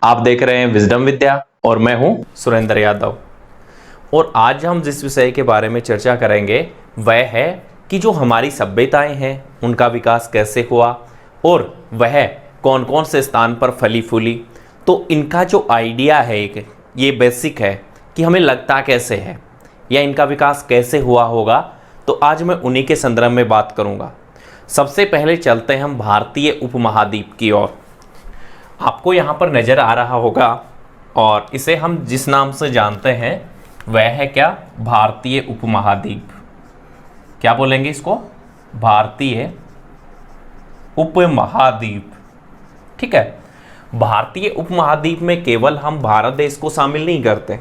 आप देख रहे हैं विजडम विद्या और मैं हूं सुरेंद्र यादव। और आज हम जिस विषय के बारे में चर्चा करेंगे वह है कि जो हमारी सभ्यताएं हैं उनका विकास कैसे हुआ और वह कौन कौन से स्थान पर फली फूली। तो इनका जो आइडिया है एक ये बेसिक है कि हमें लगता कैसे है या इनका विकास कैसे हुआ होगा। तो आज मैं उन्हीं के संदर्भ में बात करूंगा। सबसे पहले चलते हैं हम भारतीय उपमहाद्वीप की ओर। आपको यहाँ पर नज़र आ रहा होगा और इसे हम जिस नाम से जानते हैं वह है क्या, भारतीय उपमहाद्वीप। क्या बोलेंगे इसको, भारतीय उपमहाद्वीप। ठीक है, भारतीय उपमहाद्वीप में केवल हम भारत देश को शामिल नहीं करते।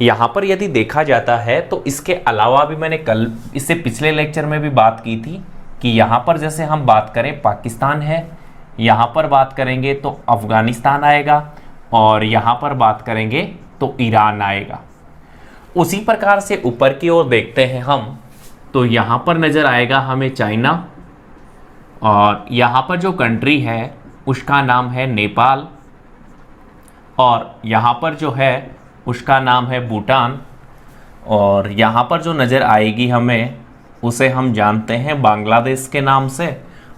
यहाँ पर यदि देखा जाता है तो इसके अलावा भी मैंने कल इससे पिछले लेक्चर में भी बात की थी कि यहाँ पर जैसे हम बात करें पाकिस्तान है, यहाँ पर बात करेंगे तो अफ़गानिस्तान आएगा और यहाँ पर बात करेंगे तो ईरान आएगा। उसी प्रकार से ऊपर की ओर देखते हैं हम तो यहाँ पर नज़र आएगा हमें चाइना और यहाँ पर जो कंट्री है उसका नाम है नेपाल और यहाँ पर जो है उसका नाम है भूटान और यहाँ पर जो नज़र आएगी हमें उसे हम जानते हैं बांग्लादेश के नाम से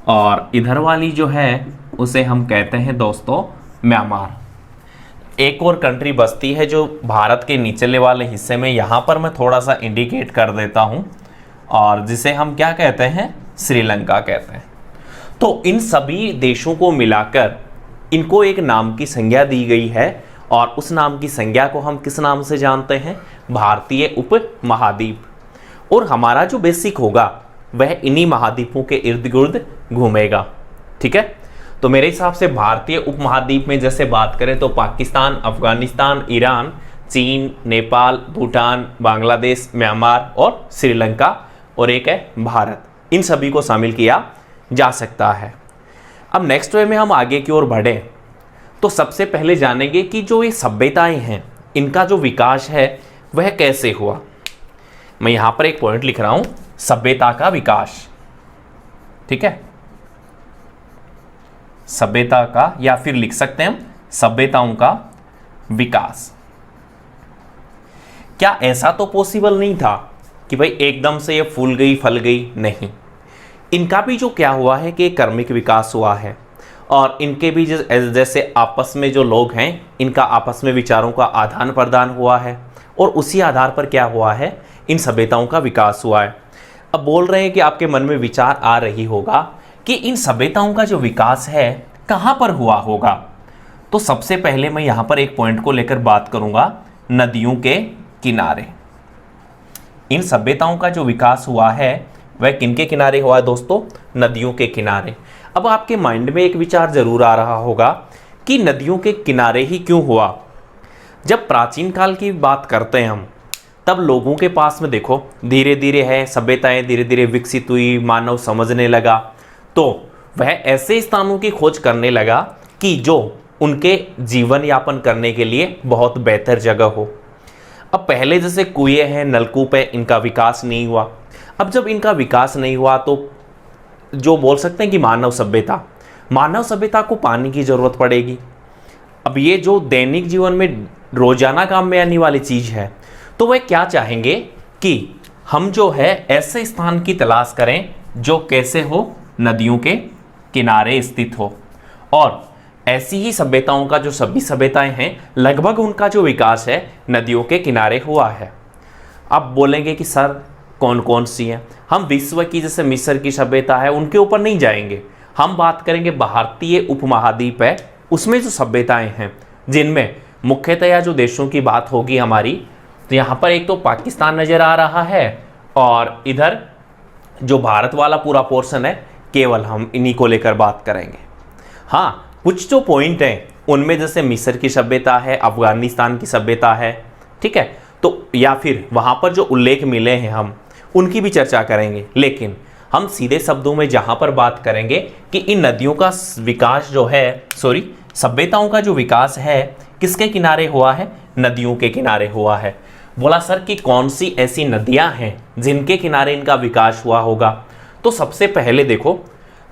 और इधर वाली जो है उसे हम कहते हैं दोस्तों म्यांमार। एक और कंट्री बसती है जो भारत के निचले वाले हिस्से में, यहाँ पर मैं थोड़ा सा इंडिकेट कर देता हूँ और जिसे हम क्या कहते हैं, श्रीलंका कहते हैं। तो इन सभी देशों को मिलाकर इनको एक नाम की संज्ञा दी गई है और उस नाम की संज्ञा को हम किस नाम से जानते हैं, भारतीय उपमहाद्वीप। और हमारा जो बेसिक होगा वह इन्हीं महाद्वीपों के इर्द गिर्द घूमेगा। ठीक है, तो मेरे हिसाब से भारतीय उपमहाद्वीप में जैसे बात करें तो पाकिस्तान, अफगानिस्तान, ईरान, चीन, नेपाल, भूटान, बांग्लादेश, म्यांमार और श्रीलंका और एक है भारत, इन सभी को शामिल किया जा सकता है। अब नेक्स्ट वे में हम आगे की ओर बढ़ें तो सबसे पहले जानेंगे कि जो ये सभ्यताएं हैं इनका जो विकास है वह कैसे हुआ। मैं यहाँ पर एक पॉइंट लिख रहा हूँ, सभ्यता का विकास। ठीक है, सभ्यता का, या फिर लिख सकते हैं सभ्यताओं का विकास। क्या ऐसा तो पॉसिबल नहीं था कि भाई एकदम से ये फूल गई फल गई, नहीं। इनका भी जो क्या हुआ है कि क्रमिक विकास हुआ है और इनके भी जैसे आपस में जो लोग हैं इनका आपस में विचारों का आदान प्रदान हुआ है और उसी आधार पर क्या हुआ है, इन सभ्यताओं का विकास हुआ है। अब बोल रहे हैं कि आपके मन में विचार आ रही होगा कि इन सभ्यताओं का जो विकास है कहाँ पर हुआ होगा। तो सबसे पहले मैं यहाँ पर एक पॉइंट को लेकर बात करूँगा, नदियों के किनारे। इन सभ्यताओं का जो विकास हुआ है वह किनके किनारे हुआ है दोस्तों, नदियों के किनारे। अब आपके माइंड में एक विचार जरूर आ रहा होगा कि नदियों के किनारे ही क्यों हुआ। जब प्राचीन काल की बात करते हैं हम तब लोगों के पास में देखो धीरे धीरे है सभ्यताएं धीरे धीरे विकसित हुई, मानव समझने लगा तो वह ऐसे स्थानों की खोज करने लगा कि जो उनके जीवन यापन करने के लिए बहुत बेहतर जगह हो। अब पहले जैसे कुएं हैं, नलकूप है, इनका विकास नहीं हुआ। अब जब इनका विकास नहीं हुआ तो जो बोल सकते हैं कि मानव सभ्यता को पानी की ज़रूरत पड़ेगी। अब ये जो दैनिक जीवन में रोजाना काम में आने वाली चीज़ है तो वह क्या चाहेंगे कि हम जो है ऐसे स्थान की तलाश करें जो कैसे हो, नदियों के किनारे स्थित हो। और ऐसी ही सभ्यताओं का जो सभी सभ्यताएं हैं लगभग उनका जो विकास है नदियों के किनारे हुआ है। अब बोलेंगे कि सर कौन कौन सी हैं, हम विश्व की जैसे मिस्र की सभ्यता है उनके ऊपर नहीं जाएंगे, हम बात करेंगे भारतीय उपमहाद्वीप है उसमें जो सभ्यताएं हैं जिनमें मुख्यतया जो देशों की बात होगी हमारी, तो यहाँ पर एक तो पाकिस्तान नज़र आ रहा है और इधर जो भारत वाला पूरा पोर्शन है केवल हम इन्हीं को लेकर बात करेंगे। हाँ, कुछ जो पॉइंट हैं उनमें जैसे मिस्र की सभ्यता है, अफगानिस्तान की सभ्यता है, ठीक है, तो या फिर वहाँ पर जो उल्लेख मिले हैं हम उनकी भी चर्चा करेंगे। लेकिन हम सीधे शब्दों में जहाँ पर बात करेंगे कि इन नदियों का विकास जो है, सभ्यताओं का जो विकास है किसके किनारे हुआ है, नदियों के किनारे हुआ है। बोला सर कि कौन सी ऐसी नदियाँ हैं जिनके किनारे इनका विकास हुआ होगा। तो सबसे पहले देखो,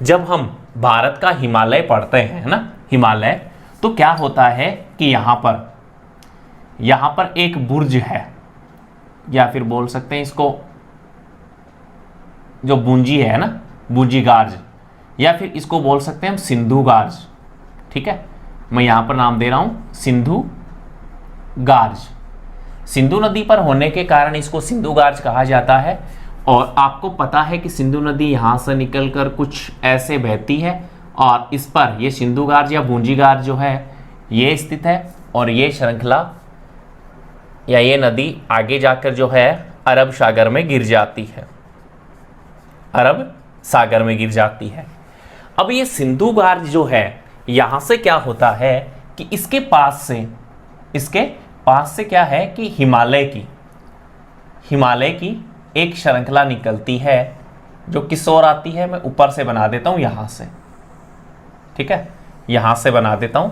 जब हम भारत का हिमालय पढ़ते हैं ना, हिमालय, तो क्या होता है कि यहां पर एक बुर्ज है, या फिर बोल सकते हैं इसको जो बूंजी है ना, बूंजी गार्ज, या फिर इसको बोल सकते हैं हम सिंधु गार्ज। ठीक है, मैं यहां पर नाम दे रहा हूं सिंधु गार्ज। सिंधु नदी पर होने के कारण इसको सिंधु गार्ज कहा जाता है। और आपको पता है कि सिंधु नदी यहां से निकलकर कुछ ऐसे बहती है और इस पर ये सिंधु गार्ज या बूंजी गार्ज जो है ये स्थित है, और ये श्रृंखला या ये नदी आगे जाकर जो है अरब सागर में गिर जाती है, अरब सागर में गिर जाती है। अब ये सिंधु गार्ज जो है यहां से क्या होता है कि इसके पास से क्या है कि हिमालय की एक श्रृंखला निकलती है जो किस ओर आती है, मैं ऊपर से बना देता हूं यहां से। ठीक है, यहां से बना देता हूं।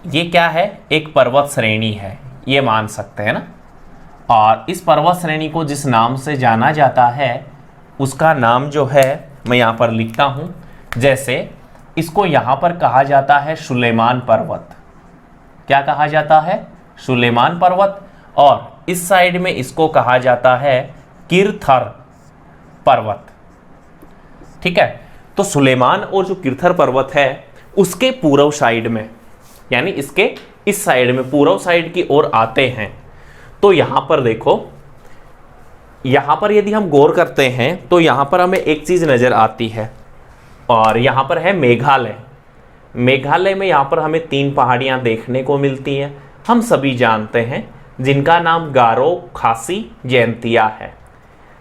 ये क्या है, एक पर्वत श्रेणी है, ये मान सकते हैं ना। और इस पर्वत श्रेणी को जिस नाम से जाना जाता है उसका नाम जो है मैं यहां पर लिखता हूं। जैसे इसको यहां पर कहा जाता है सुलेमान पर्वत। क्या कहा जाता है, सुलेमान पर्वत। और इस साइड में इसको कहा जाता है किरथर पर्वत। ठीक है, तो सुलेमान और जो किरथर पर्वत है उसके पूर्व साइड में, यानी इसके इस साइड में पूर्व साइड की ओर आते हैं। तो यहां पर देखो, यहां पर यदि हम गौर करते हैं तो यहां पर हमें एक चीज नजर आती है, और यहां पर है मेघालय। मेघालय में यहां पर हमें 3 पहाड़ियां देखने को मिलती हैं, हम सभी जानते हैं, जिनका नाम गारो, खासी, जयंतिया है।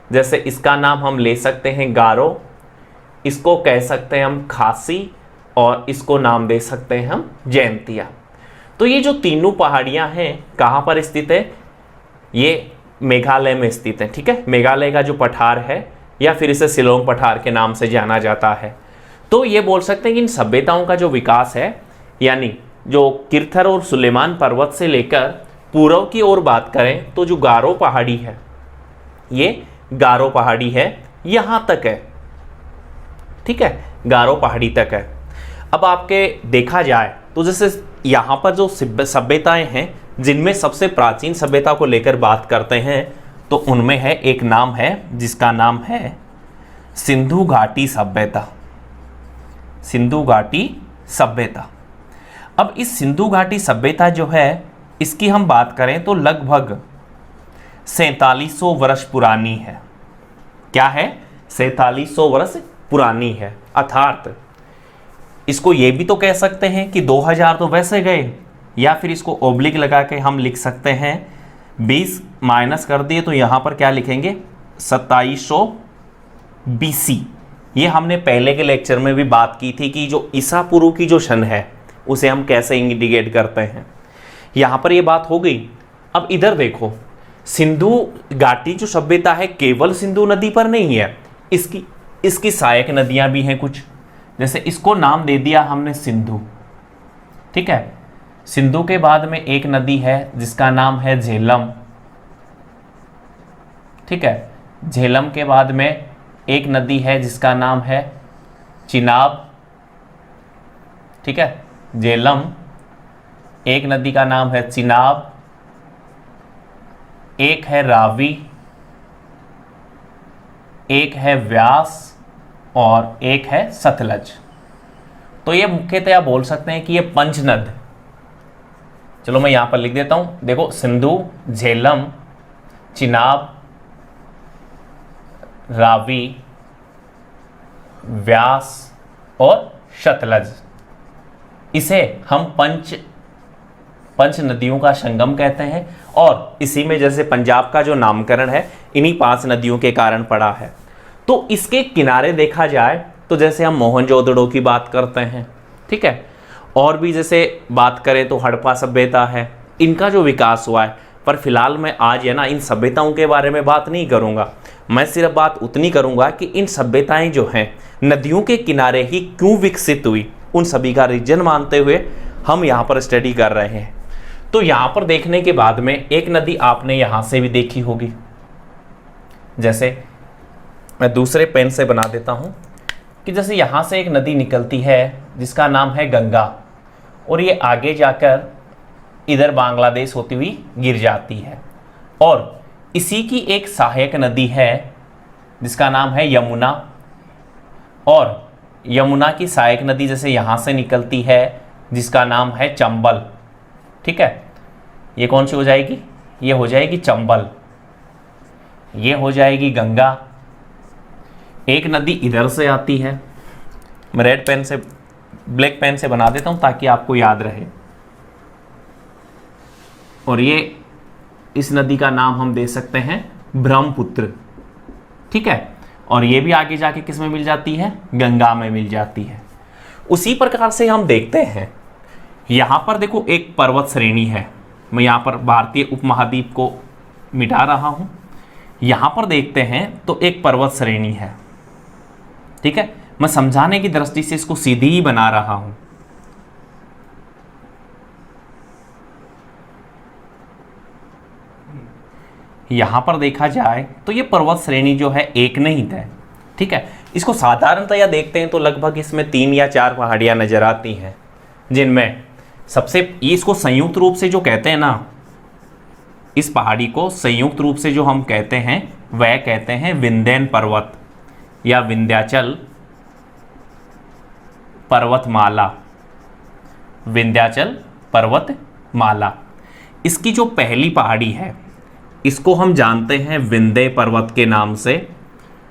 जैसे इसका नाम हम ले सकते हैं गारो, इसको कह सकते हैं हम खासी, और इसको नाम दे सकते हैं हम जयंतिया। तो ये जो तीनों पहाड़ियां हैं कहां पर स्थित है, ये मेघालय में स्थित है। ठीक है, मेघालय का जो पठार है, या फिर इसे शिलोंग पठार के नाम से जाना जाता है। तो ये बोल सकते हैं कि इन सभ्यताओं का जो विकास है, यानी जो किरथर और सुलेमान पर्वत से लेकर पूर्व की ओर बात करें तो जो गारो पहाड़ी है, ये गारो पहाड़ी है, यहां तक है। ठीक है, गारो पहाड़ी तक है। अब आपके देखा जाए तो जैसे यहां पर जो सभ्यताएं हैं, जिनमें सबसे प्राचीन सभ्यता को लेकर बात करते हैं तो उनमें है एक नाम है जिसका नाम है सिंधु घाटी सभ्यता। सिंधु घाटी सभ्यता। अब इस सिंधु घाटी सभ्यता जो है इसकी हम बात करें तो लगभग 4700 वर्ष पुरानी है। क्या है, 4700 वर्ष पुरानी है। अर्थात इसको ये भी तो कह सकते हैं कि 2000 तो वैसे गए, या फिर इसको ओब्लिक लगा के हम लिख सकते हैं 20 माइनस कर दिए तो यहाँ पर क्या लिखेंगे 2700 BC। ये हमने पहले के लेक्चर में भी बात की थी कि जो ईसा पूर्व की जो सन है उसे हम कैसे इंडिकेट करते हैं। यहाँ पर ये बात हो गई। अब इधर देखो, सिंधु घाटी जो सभ्यता है केवल सिंधु नदी पर नहीं है, इसकी सहायक नदियां भी हैं कुछ। जैसे इसको नाम दे दिया हमने सिंधु। ठीक है, सिंधु के बाद में एक नदी है जिसका नाम है झेलम। ठीक है, झेलम के बाद में एक नदी है जिसका नाम है चिनाब। ठीक है, झेलम, एक नदी का नाम है चिनाब, एक है रावी, एक है व्यास, और एक है सतलज। तो ये मुख्यतया बोल सकते हैं कि ये पंचनद। चलो मैं यहां पर लिख देता हूं, देखो सिंधु, झेलम, चिनाब, रावी, व्यास और सतलज, इसे हम पंच नदियों का संगम कहते हैं। और इसी में जैसे पंजाब का जो नामकरण है इन्हीं 5 नदियों के कारण पड़ा है। तो इसके किनारे देखा जाए तो जैसे हम मोहनजोदड़ो की बात करते हैं, ठीक है, और भी जैसे बात करें तो हड़प्पा सभ्यता है, इनका जो विकास हुआ है। पर फिलहाल मैं आज है ना इन सभ्यताओं के बारे में बात नहीं करूंगा, मैं सिर्फ बात उतनी करूंगा कि इन सभ्यताएं जो हैं नदियों के किनारे ही क्यों विकसित हुई, उन सभी का रीजन मानते हुए हम यहाँ पर स्टडी कर रहे हैं। तो यहाँ पर देखने के बाद में एक नदी आपने यहाँ से भी देखी होगी, जैसे मैं दूसरे पेन से बना देता हूँ कि जैसे यहाँ से एक नदी निकलती है जिसका नाम है गंगा, और ये आगे जाकर इधर बांग्लादेश होती हुई गिर जाती है। और इसी की एक सहायक नदी है जिसका नाम है यमुना, और यमुना की सहायक नदी जैसे यहाँ से निकलती है जिसका नाम है चंबल। ठीक है, ये कौन सी हो जाएगी? ये हो जाएगी चंबल। ये हो जाएगी गंगा। एक नदी इधर से आती है, मैं रेड पेन से ब्लैक पेन से बना देता हूँ ताकि आपको याद रहे। और ये इस नदी का नाम हम दे सकते हैं ब्रह्मपुत्र। ठीक है, और ये भी आगे जाके किस में मिल जाती है? गंगा में मिल जाती है। उसी प्रकार से हम देखते हैं यहाँ पर देखो एक पर्वत श्रेणी है। मैं यहाँ पर भारतीय उपमहाद्वीप को मिटा रहा हूँ। यहाँ पर देखते हैं तो एक पर्वत श्रेणी है। ठीक है, मैं समझाने की दृष्टि से इसको सीधी ही बना रहा हूँ। यहाँ पर देखा जाए तो ये पर्वत श्रेणी जो है एक नहीं है। ठीक है, इसको साधारणतया देखते हैं तो लगभग इसमें 3 या 4 पहाड़ियाँ नजर आती हैं, जिनमें सबसे इसको संयुक्त रूप से जो कहते हैं ना, इस पहाड़ी को संयुक्त रूप से जो हम कहते हैं वह कहते हैं विंध्यन पर्वत या विंध्याचल पर्वतमाला। विंध्याचल पर्वतमाला, इसकी जो पहली पहाड़ी है इसको हम जानते हैं विंध्य पर्वत के नाम से।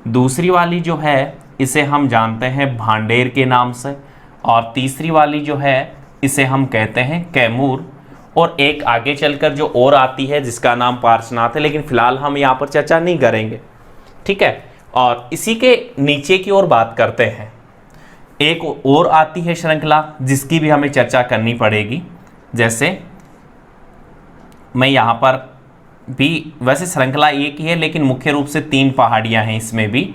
दूसरी वाली जो है इसे हम जानते हैं भांडेर के नाम से, और तीसरी वाली जो है इसे हम कहते हैं कैमूर, और एक आगे चलकर जो और आती है जिसका नाम पार्श्वनाथ है, लेकिन फिलहाल हम यहाँ पर चर्चा नहीं करेंगे। ठीक है, और इसी के नीचे की ओर बात करते हैं। एक और आती है श्रृंखला जिसकी भी हमें चर्चा करनी पड़ेगी। जैसे मैं यहाँ पर भी, वैसे श्रृंखला एक ही है लेकिन मुख्य रूप से 3 पहाड़ियाँ हैं इसमें भी,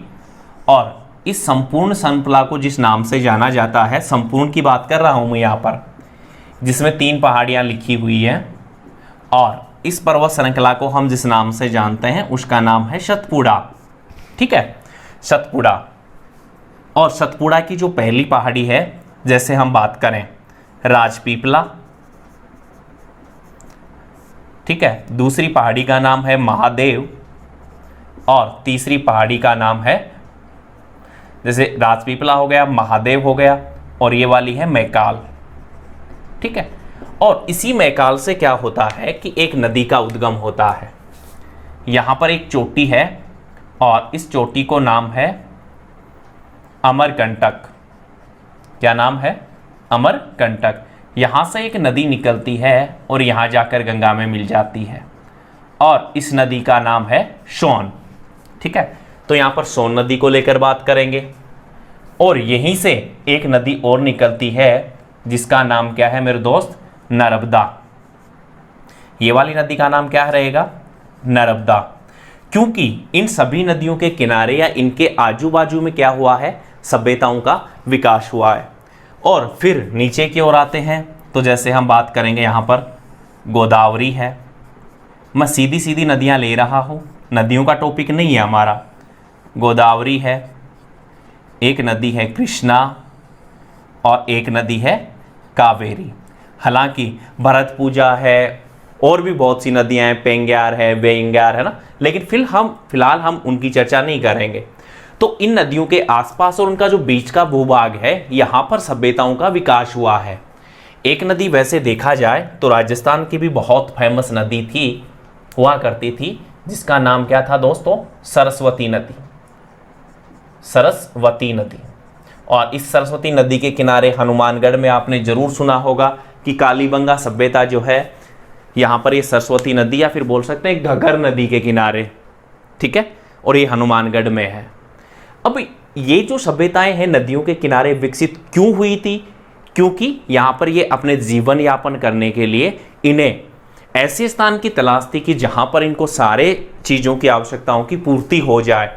और इस संपूर्ण श्रृंखला को जिस नाम से जाना जाता है, संपूर्ण की बात कर रहा हूँ मैं यहाँ पर, जिसमें 3 पहाड़ियाँ लिखी हुई हैं, और इस पर्वत श्रृंखला को हम जिस नाम से जानते हैं उसका नाम है सतपुड़ा। ठीक है, सतपुड़ा। और सतपुड़ा की जो पहली पहाड़ी है, जैसे हम बात करें राजपीपला। ठीक है, दूसरी पहाड़ी का नाम है महादेव, और तीसरी पहाड़ी का नाम है, जैसे राजपीपला हो गया, महादेव हो गया, और ये वाली है मैकाल। ठीक है, और इसी मैकाल से क्या होता है कि एक नदी का उद्गम होता है। यहाँ पर एक चोटी है और इस चोटी को नाम है अमरकंटक। क्या नाम है? अमरकंटक। यहाँ से एक नदी निकलती है और यहाँ जाकर गंगा में मिल जाती है, और इस नदी का नाम है सोन। ठीक है, तो यहाँ पर सोन नदी को लेकर बात करेंगे, और यहीं से एक नदी और निकलती है जिसका नाम क्या है मेरे दोस्त? नर्मदा। ये वाली नदी का नाम क्या रहेगा? नर्मदा। क्योंकि इन सभी नदियों के किनारे या इनके आजू बाजू में क्या हुआ है? सभ्यताओं का विकास हुआ है। और फिर नीचे की ओर आते हैं तो जैसे हम बात करेंगे यहाँ पर गोदावरी है। मैं सीधी सीधी नदियाँ ले रहा हूँ, नदियों का टॉपिक नहीं है हमारा। गोदावरी है, एक नदी है कृष्णा, और एक नदी है कावेरी। हालांकि भरत पूजा है और भी बहुत सी नदियाँ हैं, पेंग्यार है, वेंग्यार है ना, लेकिन फिलहाल हम उनकी चर्चा नहीं करेंगे। तो इन नदियों के आसपास और उनका जो बीच का भूभाग है, यहाँ पर सभ्यताओं का विकास हुआ है। एक नदी वैसे देखा जाए तो राजस्थान की भी बहुत फेमस नदी थी, हुआ करती थी, जिसका नाम क्या था दोस्तों? सरस्वती नदी। सरस्वती नदी। और इस सरस्वती नदी के किनारे हनुमानगढ़ में आपने जरूर सुना होगा कि कालीबंगा सभ्यता जो है, यहाँ पर ये सरस्वती नदी या फिर बोल सकते हैं घग्गर नदी के किनारे, ठीक है, और ये हनुमानगढ़ में है। अब ये जो सभ्यताएं हैं नदियों के किनारे विकसित क्यों हुई थी? क्योंकि यहाँ पर ये अपने जीवन यापन करने के लिए इन्हें ऐसे स्थान की तलाश थी कि जहाँ पर इनको सारे चीज़ों की आवश्यकताओं की पूर्ति हो जाए।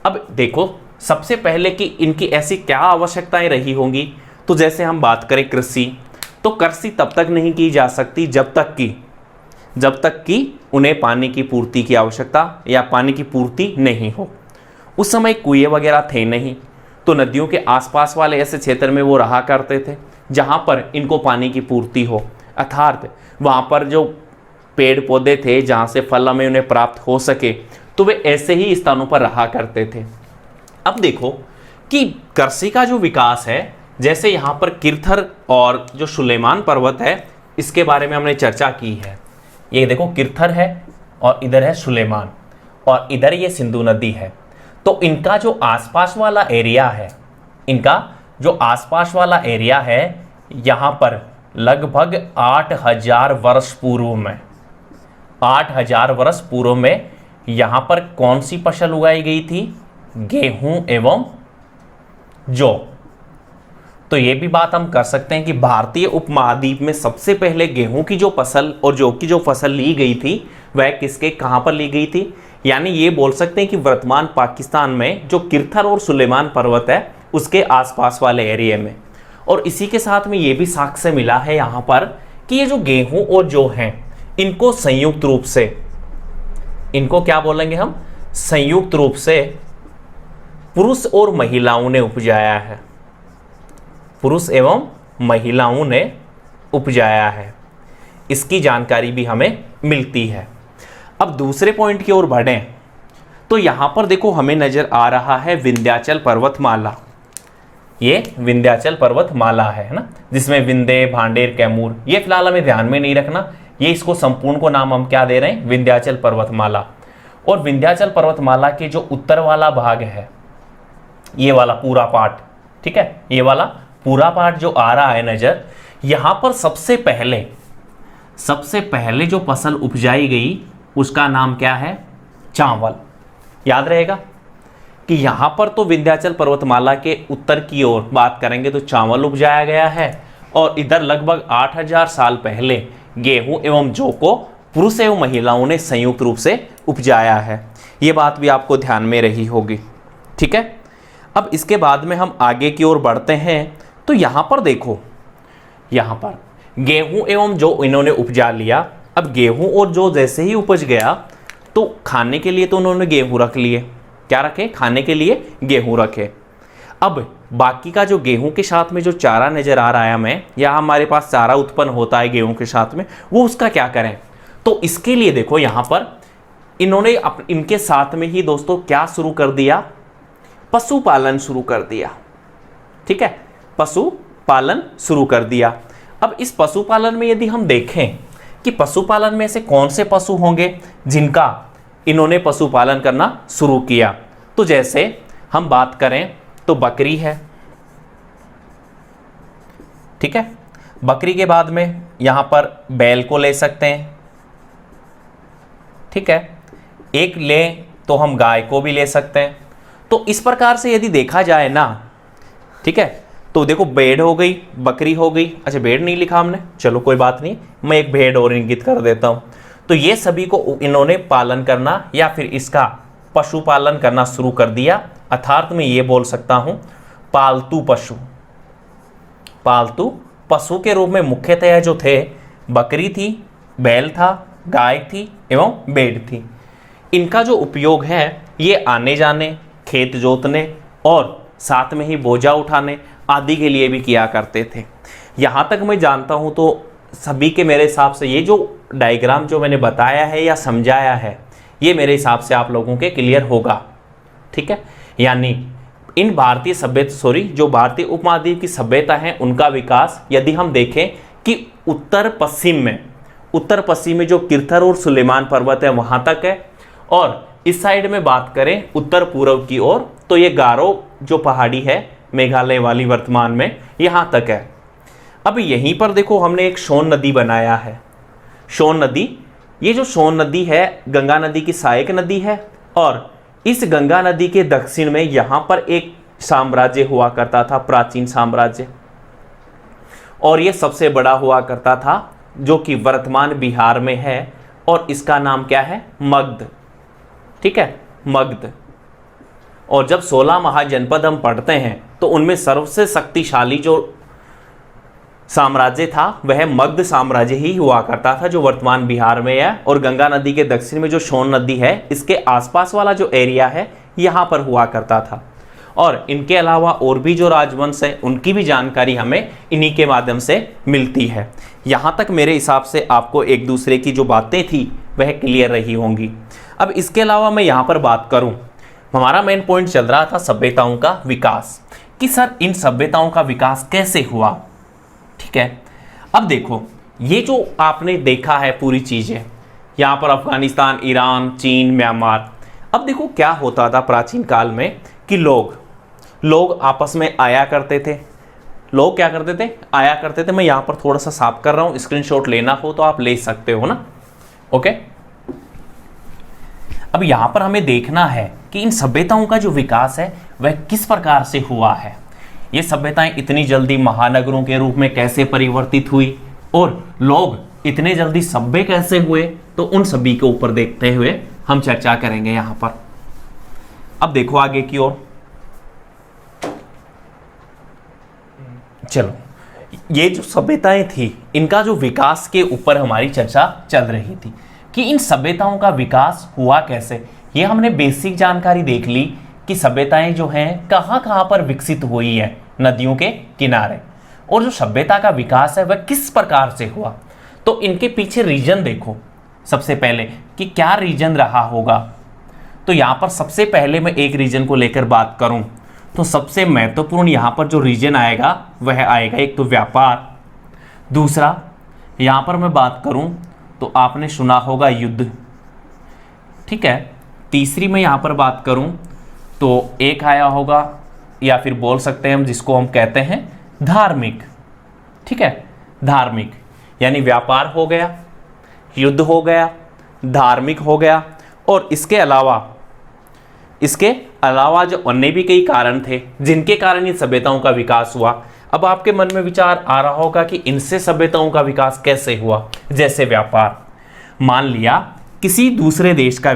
अब देखो, सबसे पहले कि इनकी ऐसी क्या आवश्यकताएं रही होंगी, तो जैसे हम बात करें कृषि, तो कृषि तब तक नहीं की जा सकती जब तक कि उन्हें पानी की पूर्ति की आवश्यकता या पानी की पूर्ति नहीं हो। उस समय कुएं वगैरह थे नहीं, तो नदियों के आसपास वाले ऐसे क्षेत्र में वो रहा करते थे। जहाँ पर इनको पानी की पूर्ति हो, अर्थात वहाँ पर जो पेड़ पौधे थे जहाँ से फल हमें उन्हें प्राप्त हो सके, तो वे ऐसे ही स्थानों पर रहा करते थे। अब देखो कि कृषि का जो विकास है, जैसे यहाँ पर किरथर और जो सुलेमान पर्वत है, इसके बारे में हमने चर्चा की है। ये देखो किरथर है और इधर है सुलेमान और इधर ये सिंधु नदी है। तो इनका जो आसपास वाला एरिया है, इनका जो आसपास वाला एरिया है, यहाँ पर लगभग 8000 वर्ष पूर्व में, 8000 वर्ष पूर्व में यहाँ पर कौन सी फसल उगाई गई थी? गेहूं एवं जौ। तो ये भी बात हम कर सकते हैं कि भारतीय उपमहाद्वीप में सबसे पहले गेहूं की जो फसल और जौ की जो फसल ली गई थी, वह किसके कहाँ पर ली गई थी? यानी ये बोल सकते हैं कि वर्तमान पाकिस्तान में जो किरथर और सुलेमान पर्वत है, उसके आसपास वाले एरिया में। और इसी के साथ में ये भी साक्ष्य मिला है यहाँ पर कि ये जो गेहूं और जौ हैं, इनको संयुक्त रूप से, इनको क्या बोलेंगे हम? संयुक्त रूप से पुरुष और महिलाओं ने उपजाया है। पुरुष एवं महिलाओं ने उपजाया है, इसकी जानकारी भी हमें मिलती है। अब दूसरे पॉइंट की ओर बढ़ें तो यहां पर देखो हमें नजर आ रहा है विंध्याचल पर्वतमाला। ये विंध्याचल पर्वतमाला है ना, जिसमें विंध्य, भांडेर, कैमूर, ये फिलहाल हमें ध्यान में नहीं रखना। ये इसको संपूर्ण को नाम हम क्या दे रहे हैं? विंध्याचल पर्वतमाला। और विंध्याचल पर्वतमाला के जो उत्तर वाला भाग है, ये वाला पूरा पार्ट, ठीक है, ये वाला पूरा पार्ट जो आ रहा है नजर, यहां पर सबसे पहले जो फसल उपजाई गई उसका नाम क्या है? चावल। याद रहेगा कि यहां पर तो विंध्याचल पर्वतमाला के उत्तर की ओर बात करेंगे तो चावल उपजाया गया है, और इधर लगभग 8000 साल पहले गेहूं एवं जौ को पुरुष एवं महिलाओं ने संयुक्त रूप से उपजाया है। ये बात भी आपको ध्यान में रही होगी, ठीक है। अब इसके बाद में हम आगे की ओर बढ़ते हैं तो यहाँ पर देखो, यहाँ पर गेहूं एवं जौ इन्होंने उपजा लिया। अब गेहूं और जौ जैसे ही उपज गया तो खाने के लिए तो उन्होंने गेहूं रख लिए। क्या रखे? खाने के लिए गेहूं रखे। अब बाकी का जो गेहूं के साथ में जो चारा नजर आ रहा है हमें, या हमारे पास चारा उत्पन्न होता है गेहूं के साथ में, वो उसका क्या करें? तो इसके लिए देखो यहाँ पर इन्होंने इनके साथ में ही दोस्तों क्या शुरू कर दिया? पशुपालन शुरू कर दिया, ठीक है, पशुपालन शुरू कर दिया। अब इस पशुपालन में यदि हम देखें कि पशुपालन में से कौन से पशु होंगे जिनका इन्होंने पशुपालन करना शुरू किया, तो जैसे हम बात करें तो बकरी है, ठीक है। बकरी के बाद में यहां पर बैल को ले सकते हैं, ठीक है। एक ले तो हम गाय को भी ले सकते हैं। तो इस प्रकार से यदि देखा जाए ना, ठीक है, तो देखो भेड़ हो गई, बकरी हो गई। अच्छा, भेड़ नहीं लिखा हमने, चलो कोई बात नहीं, मैं एक भेड़ और इंगित कर देता हूं। तो ये सभी को इन्होंने पालन करना या फिर इसका पशुपालन करना शुरू कर दिया, अर्थात मैं ये बोल सकता हूं पालतू पशु। पालतू पशु के रूप में मुख्यतः जो थे बकरी थी, बैल था, गाय थी एवं भेड़ थी। इनका जो उपयोग है ये आने जाने, खेत जोतने और साथ में ही बोझा उठाने आदि के लिए भी किया करते थे। यहाँ तक मैं जानता हूँ तो सभी के मेरे हिसाब से ये जो डायग्राम जो मैंने बताया है या समझाया है, ये मेरे हिसाब से आप लोगों के क्लियर होगा, ठीक है। यानी इन भारतीय सभ्यता जो भारतीय उपमहाद्वीप की सभ्यता है, उनका विकास यदि हम देखें कि उत्तर पश्चिम में जो किरथर और सुलेमान पर्वत है वहाँ तक है, और इस साइड में बात करें उत्तर पूर्व की ओर तो ये गारो जो पहाड़ी है मेघालय वाली वर्तमान में, यहाँ तक है। अब यहीं पर देखो हमने एक सोन नदी बनाया है। सोन नदी, ये जो सोन नदी है गंगा नदी की सहायक नदी है, और इस गंगा नदी के दक्षिण में यहाँ पर एक साम्राज्य हुआ करता था, प्राचीन साम्राज्य, और ये सबसे बड़ा हुआ करता था जो कि वर्तमान बिहार में है, और इसका नाम क्या है? मगध, ठीक है, मगध। और जब 16 महाजनपद हम पढ़ते हैं तो उनमें सबसे शक्तिशाली जो साम्राज्य था वह मगध साम्राज्य ही हुआ करता था, जो वर्तमान बिहार में है। और गंगा नदी के दक्षिण में जो सोन नदी है, इसके आसपास वाला जो एरिया है यहाँ पर हुआ करता था। और इनके अलावा और भी जो राजवंश है उनकी भी जानकारी हमें इन्हीं के माध्यम से मिलती है। यहाँ तक मेरे हिसाब से आपको एक दूसरे की जो बातें थी वह क्लियर रही होंगी। अब इसके अलावा मैं यहाँ पर बात करूँ, हमारा मेन पॉइंट चल रहा था सभ्यताओं का विकास, कि सर इन सभ्यताओं का विकास कैसे हुआ। ठीक है, अब देखो ये जो आपने देखा है पूरी चीज़ें, यहाँ पर अफगानिस्तान, ईरान, चीन, म्यांमार। अब देखो क्या होता था प्राचीन काल में कि लोग आपस में आया करते थे। लोग क्या करते थे, आया करते थे। मैं यहाँ पर थोड़ा सा साफ कर रहा हूँ, स्क्रीनशॉट लेना हो तो आप ले सकते हो ना। ओके, अब यहाँ पर हमें देखना है कि इन सभ्यताओं का जो विकास है वह किस प्रकार से हुआ है। ये सभ्यताएं इतनी जल्दी महानगरों के रूप में कैसे परिवर्तित हुई और लोग इतने जल्दी सभ्य कैसे हुए, तो उन सभी के ऊपर देखते हुए हम चर्चा करेंगे यहाँ पर। अब देखो आगे की ओर, चलो ये जो सभ्यताएं थी इनका जो विकास के ऊपर हमारी चर्चा चल रही थी कि इन सभ्यताओं का विकास हुआ कैसे। ये हमने बेसिक जानकारी देख ली कि सभ्यताएं जो हैं कहाँ कहाँ पर विकसित हुई है, नदियों के किनारे, और जो सभ्यता का विकास है वह किस प्रकार से हुआ। तो इनके पीछे रीजन देखो सबसे पहले कि क्या रीजन रहा होगा। तो यहाँ पर सबसे पहले मैं एक रीजन को लेकर बात करूँ तो सबसे महत्वपूर्ण यहाँ पर जो रीजन आएगा वह आएगा एक तो व्यापार, दूसरा यहाँ पर मैं बात करूँ तो आपने सुना होगा युद्ध। ठीक है, तीसरी मैं यहाँ पर बात करूँ तो एक आया होगा या फिर बोल सकते हैं हम जिसको हम कहते हैं धार्मिक। ठीक है, धार्मिक यानी व्यापार हो गया, युद्ध हो गया, धार्मिक हो गया, और इसके अलावा जो अन्य भी कई कारण थे जिनके कारण इन सभ्यताओं का विकास हुआ। अब आपके मन में विचार आ रहा होगा कि इनसे सभ्यताओं का विकास कैसे हुआ। जैसे व्यापार, मान लिया किसी दूसरे देश का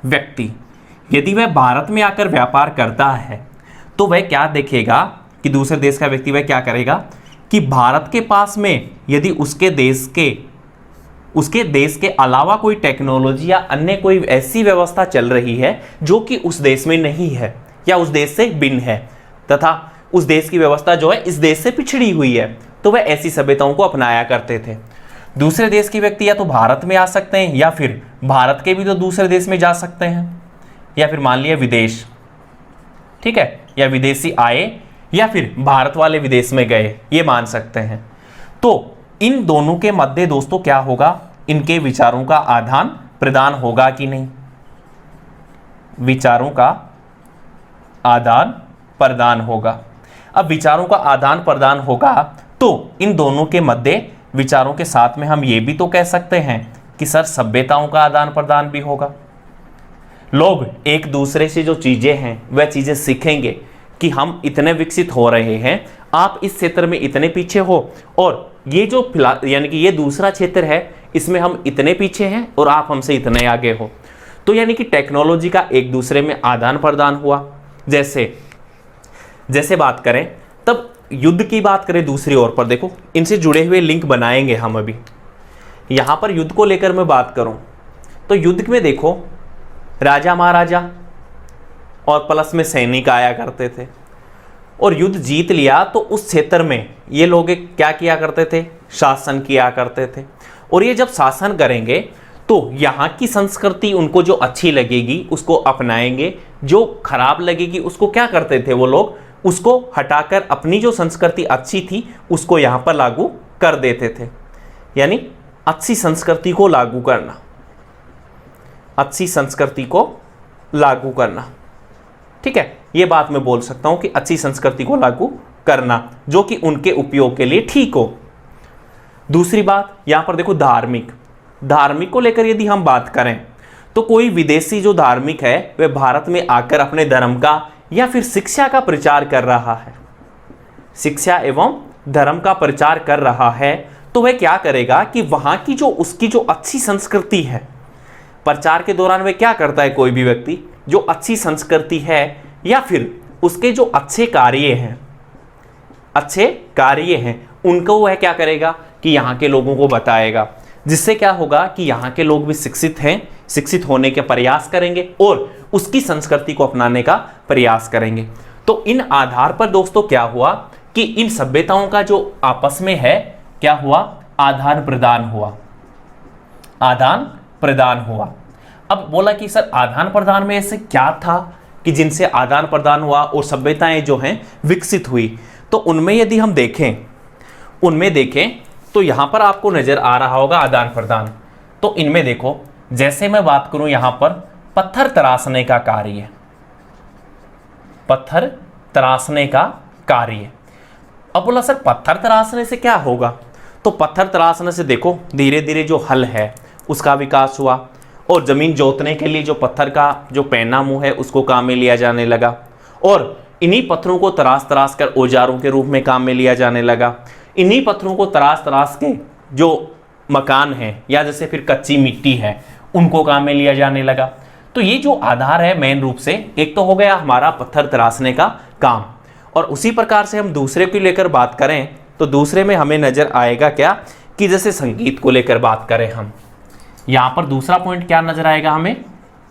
व्यक्ति यदि वह भारत में आकर व्यापार करता है तो वह क्या देखेगा कि दूसरे देश का व्यक्ति वह क्या करेगा कि भारत के पास में यदि उसके देश के अलावा कोई टेक्नोलॉजी या अन्य कोई ऐसी व्यवस्था चल रही है जो कि उस देश में नहीं है या उस देश से भिन्न है, तथा उस देश की व्यवस्था जो है इस देश से पिछड़ी हुई है, तो वह ऐसी सभ्यताओं को अपनाया करते थे। दूसरे देश के व्यक्ति या तो भारत में आ सकते हैं या फिर भारत के भी तो दूसरे देश में जा सकते हैं, या फिर मान लिया विदेश। ठीक है, या विदेशी आए या फिर भारत वाले विदेश में गए, ये मान सकते हैं। तो इन दोनों के मध्य दोस्तों क्या होगा, इनके विचारों का आदान प्रदान होगा कि नहीं। विचारों का आदान प्रदान होगा। अब विचारों का आदान प्रदान होगा तो इन दोनों के मध्य विचारों के साथ में हम ये भी तो कह सकते हैं कि सर सभ्यताओं का आदान प्रदान भी होगा। लोग एक दूसरे से जो चीज़ें हैं वह चीज़ें सीखेंगे कि हम इतने विकसित हो रहे हैं, आप इस क्षेत्र में इतने पीछे हो, और ये जो यानी कि ये दूसरा क्षेत्र है इसमें हम इतने पीछे हैं और आप हमसे इतने आगे हो। तो यानी कि टेक्नोलॉजी का एक दूसरे में आदान प्रदान हुआ। जैसे बात करें तब युद्ध की बात करें दूसरी ओर पर, देखो इनसे जुड़े हुए लिंक बनाएंगे हम। अभी यहाँ पर युद्ध को लेकर मैं बात करूँ तो युद्ध में देखो राजा महाराजा और प्लस में सैनिक आया करते थे, और युद्ध जीत लिया तो उस क्षेत्र में ये लोग क्या किया करते थे, शासन किया करते थे। और ये जब शासन करेंगे तो यहाँ की संस्कृति उनको जो अच्छी लगेगी उसको अपनाएंगे, जो खराब लगेगी उसको क्या करते थे वो लोग, उसको हटाकर अपनी जो संस्कृति अच्छी थी उसको यहाँ पर लागू कर देते थे। यानी अच्छी संस्कृति को लागू करना, अच्छी संस्कृति को लागू करना। ठीक है, ये बात मैं बोल सकता हूं कि अच्छी संस्कृति को लागू करना जो कि उनके उपयोग के लिए ठीक हो। दूसरी बात यहां पर देखो धार्मिक को लेकर यदि हम बात करें तो कोई विदेशी जो धार्मिक है वह भारत में आकर अपने धर्म का या फिर शिक्षा का प्रचार कर रहा है, शिक्षा एवं धर्म का प्रचार कर रहा है, तो वह क्या करेगा कि वहां की जो उसकी जो अच्छी संस्कृति है, प्रचार के दौरान वह क्या करता है, कोई भी व्यक्ति जो अच्छी संस्कृति है या फिर उसके जो अच्छे कार्य हैं उनको वह क्या करेगा कि यहाँ के लोगों को बताएगा। जिससे क्या होगा कि यहाँ के लोग भी शिक्षित हैं, शिक्षित होने के प्रयास करेंगे और उसकी संस्कृति को अपनाने का प्रयास करेंगे। तो इन आधार पर दोस्तों क्या हुआ कि इन सभ्यताओं का जो आपस में है क्या हुआ, आदान प्रदान हुआ, आदान प्रदान हुआ। अब बोला कि सर आदान प्रदान में ऐसे क्या था कि जिनसे आदान प्रदान हुआ और सभ्यताएं जो हैं विकसित हुई। तो उनमें यदि हम देखें तो यहां पर आपको नजर आ रहा होगा आदान प्रदान। तो इनमें देखो, जैसे मैं बात करूं यहां पर पत्थर तराशने का कार्य, पत्थर तराशने का कार्य। अब बोला सर पत्थर तराशने से क्या होगा, तो पत्थर तराशने से देखो धीरे धीरे जो हल है उसका विकास हुआ और जमीन जोतने के लिए जो पत्थर का जो पैना मुंह है उसको काम में लिया जाने लगा और इन्हीं पत्थरों को तराश तराश कर औजारों के रूप में काम में लिया जाने लगा। इन्हीं पत्थरों को तराश तराश के जो मकान है या जैसे फिर कच्ची मिट्टी है उनको काम में लिया जाने लगा। तो ये जो आधार है मेन रूप से एक तो हो गया हमारा पत्थर तराशने का काम, और उसी प्रकार से हम दूसरे को लेकर बात करें तो दूसरे में हमें नजर आएगा क्या कि जैसे संगीत को लेकर बात करें हम, यहाँ पर दूसरा पॉइंट क्या नजर आएगा हमें,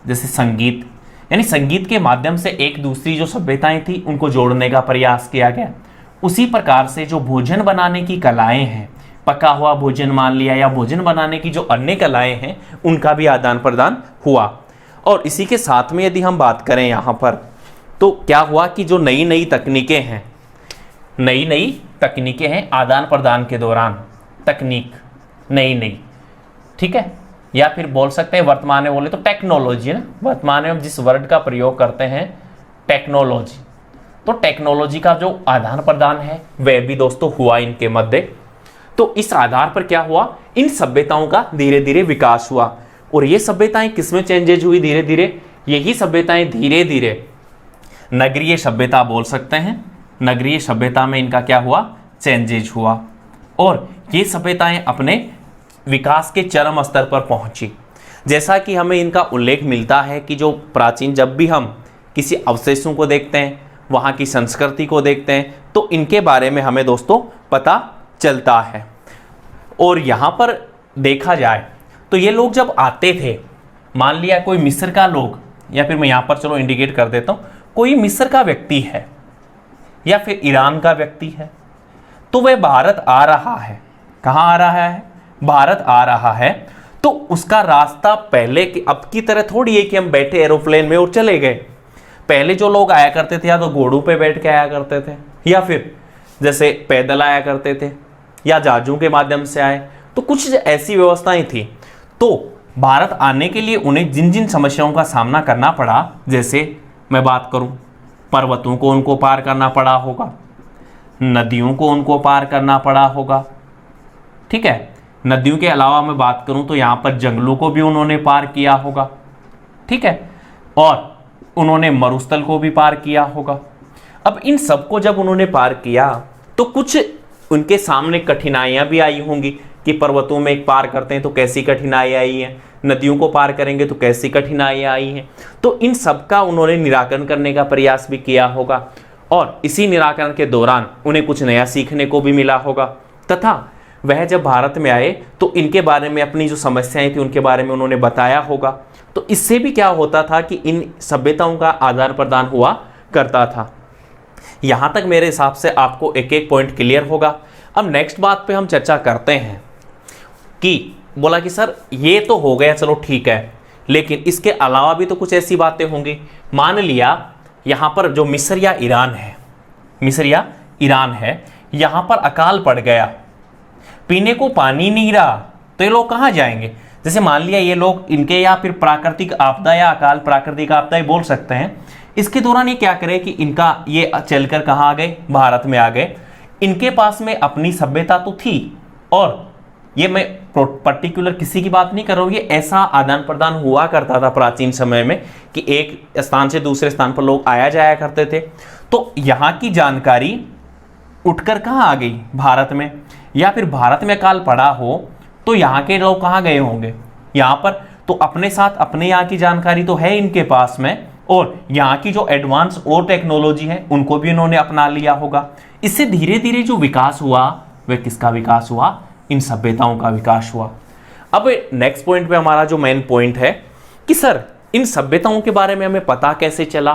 जैसे संगीत, यानी संगीत के माध्यम से एक दूसरी जो सभ्यताएं थी उनको जोड़ने का प्रयास किया गया। उसी प्रकार से जो भोजन बनाने की कलाएं हैं, पका हुआ भोजन मान लिया या भोजन बनाने की जो अन्य कलाएं हैं उनका भी आदान प्रदान हुआ। और इसी के साथ में यदि हम बात करें यहाँ पर तो क्या हुआ कि जो नई नई तकनीकें हैं आदान प्रदान के दौरान, तकनीक नई, ठीक है, या फिर बोल सकते हैं वर्तमान में बोले तो टेक्नोलॉजी है ना, वर्तमान में हम जिस वर्ड का प्रयोग करते हैं टेक्नोलॉजी, तो टेक्नोलॉजी का जो आदान प्रदान है वह भी दोस्तों हुआ इनके मध्य। तो इस आधार पर क्या हुआ, इन सभ्यताओं का धीरे धीरे विकास हुआ। और ये सभ्यताएं किसमें चेंजेज हुई धीरे धीरे, यही सभ्यताएं धीरे धीरे नगरीय सभ्यता बोल सकते हैं, नगरीय सभ्यता में इनका क्या हुआ, चेंजेज हुआ और ये सभ्यताएं अपने विकास के चरम स्तर पर पहुंची। जैसा कि हमें इनका उल्लेख मिलता है कि जो प्राचीन, जब भी हम किसी अवशेषों को देखते हैं, वहाँ की संस्कृति को देखते हैं तो इनके बारे में हमें दोस्तों पता चलता है। और यहाँ पर देखा जाए तो ये लोग जब आते थे, मान लिया कोई मिस्र का लोग, या फिर मैं यहाँ पर चलो इंडिकेट कर देता हूँ, कोई मिस्र का व्यक्ति है या फिर ईरान का व्यक्ति है, तो वह भारत आ रहा है। कहाँ आ रहा है, भारत आ रहा है, तो उसका रास्ता पहले की अब की तरह थोड़ी है कि हम बैठे एरोप्लेन में और चले गए। पहले जो लोग आया करते थे या तो घोड़ों पे बैठ के आया करते थे या फिर जैसे पैदल आया करते थे या जहाजों के माध्यम से आए, तो कुछ ऐसी व्यवस्थाएं थी। तो भारत आने के लिए उन्हें जिन जिन समस्याओं का सामना करना पड़ा, जैसे मैं बात करूं, पर्वतों को उनको पार करना पड़ा होगा, नदियों को उनको पार करना पड़ा होगा, ठीक है, नदियों के अलावा मैं बात करूं तो यहाँ पर जंगलों को भी उन्होंने पार किया होगा, ठीक है, और उन्होंने मरुस्थल को भी पार किया होगा। अब इन सबको जब उन्होंने पार किया तो कुछ उनके सामने कठिनाइयां भी आई होंगी कि पर्वतों में पार करते हैं तो कैसी कठिनाई आई है, नदियों को पार करेंगे तो कैसी कठिनाइयां आई हैं। तो इन सब का उन्होंने निराकरण करने का प्रयास भी किया होगा और इसी निराकरण के दौरान उन्हें कुछ नया सीखने को भी मिला होगा, तथा वह जब भारत में आए तो इनके बारे में, अपनी जो समस्याएं थी उनके बारे में उन्होंने बताया होगा। तो इससे भी क्या होता था कि इन सभ्यताओं का आदान प्रदान हुआ करता था। यहां तक मेरे हिसाब से आपको एक एक पॉइंट क्लियर होगा। अब नेक्स्ट बात पे हम चर्चा करते हैं कि बोला कि सर ये तो हो गया, चलो ठीक है, लेकिन इसके अलावा भी तो कुछ ऐसी बातें होंगी। मान लिया यहां पर जो मिस्र या ईरान है, यहां पर अकाल पड़ गया, पीने को पानी नहीं रहा, तो ये लोग कहाँ जाएंगे। जैसे मान लिया ये लोग इनके या फिर प्राकृतिक आपदा या अकाल, प्राकृतिक आपदा ही बोल सकते हैं, इसके दौरान ये क्या करे कि इनका ये चलकर कहाँ आ गए, भारत में आ गए। इनके पास में अपनी सभ्यता तो थी, और ये मैं पर्टिकुलर किसी की बात नहीं कर रहा हूँ, ये ऐसा आदान प्रदान हुआ करता था प्राचीन समय में कि एक स्थान से दूसरे स्थान पर लोग आया जाया करते थे। तो यहाँ की जानकारी उठकर कहाँ आ गई, भारत में, या फिर भारत में अकाल पड़ा हो तो यहाँ के लोग कहाँ गए होंगे, यहाँ पर। तो अपने साथ अपने यहाँ की जानकारी तो है इनके पास में, और यहाँ की जो एडवांस और टेक्नोलॉजी है उनको भी इन्होंने अपना लिया होगा। इससे धीरे धीरे जो विकास हुआ वह किसका विकास हुआ, इन सभ्यताओं का विकास हुआ। अब नेक्स्ट पॉइंट पे हमारा जो मेन पॉइंट है कि सर इन सभ्यताओं के बारे में हमें पता कैसे चला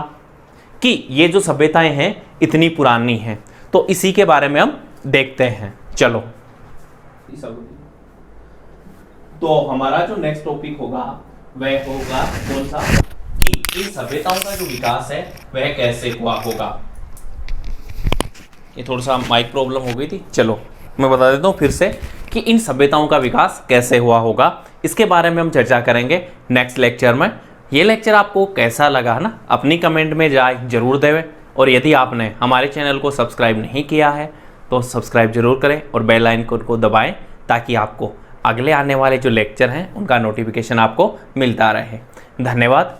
कि ये जो सभ्यताएं हैं इतनी पुरानी हैं, तो इसी के बारे में हम देखते हैं। चलो, तो हमारा जो नेक्स्ट टॉपिक होगा वह होगा कौन सा, कि इन सभ्यताओं का जो विकास है वह कैसे हुआ होगा। ये थोड़ा सा माइक प्रॉब्लम हो गई थी, चलो मैं बता देता हूँ फिर से कि इन सभ्यताओं का विकास कैसे हुआ होगा, इसके बारे में हम चर्चा करेंगे नेक्स्ट लेक्चर में। ये लेक्चर आपको कैसा लगा ना, अपनी कमेंट में जरूर देवें, और यदि आपने हमारे चैनल को सब्सक्राइब नहीं किया है तो सब्सक्राइब जरूर करें और बेल आइकन को दबाएं, ताकि आपको अगले आने वाले जो लेक्चर हैं उनका नोटिफिकेशन आपको मिलता रहे। धन्यवाद।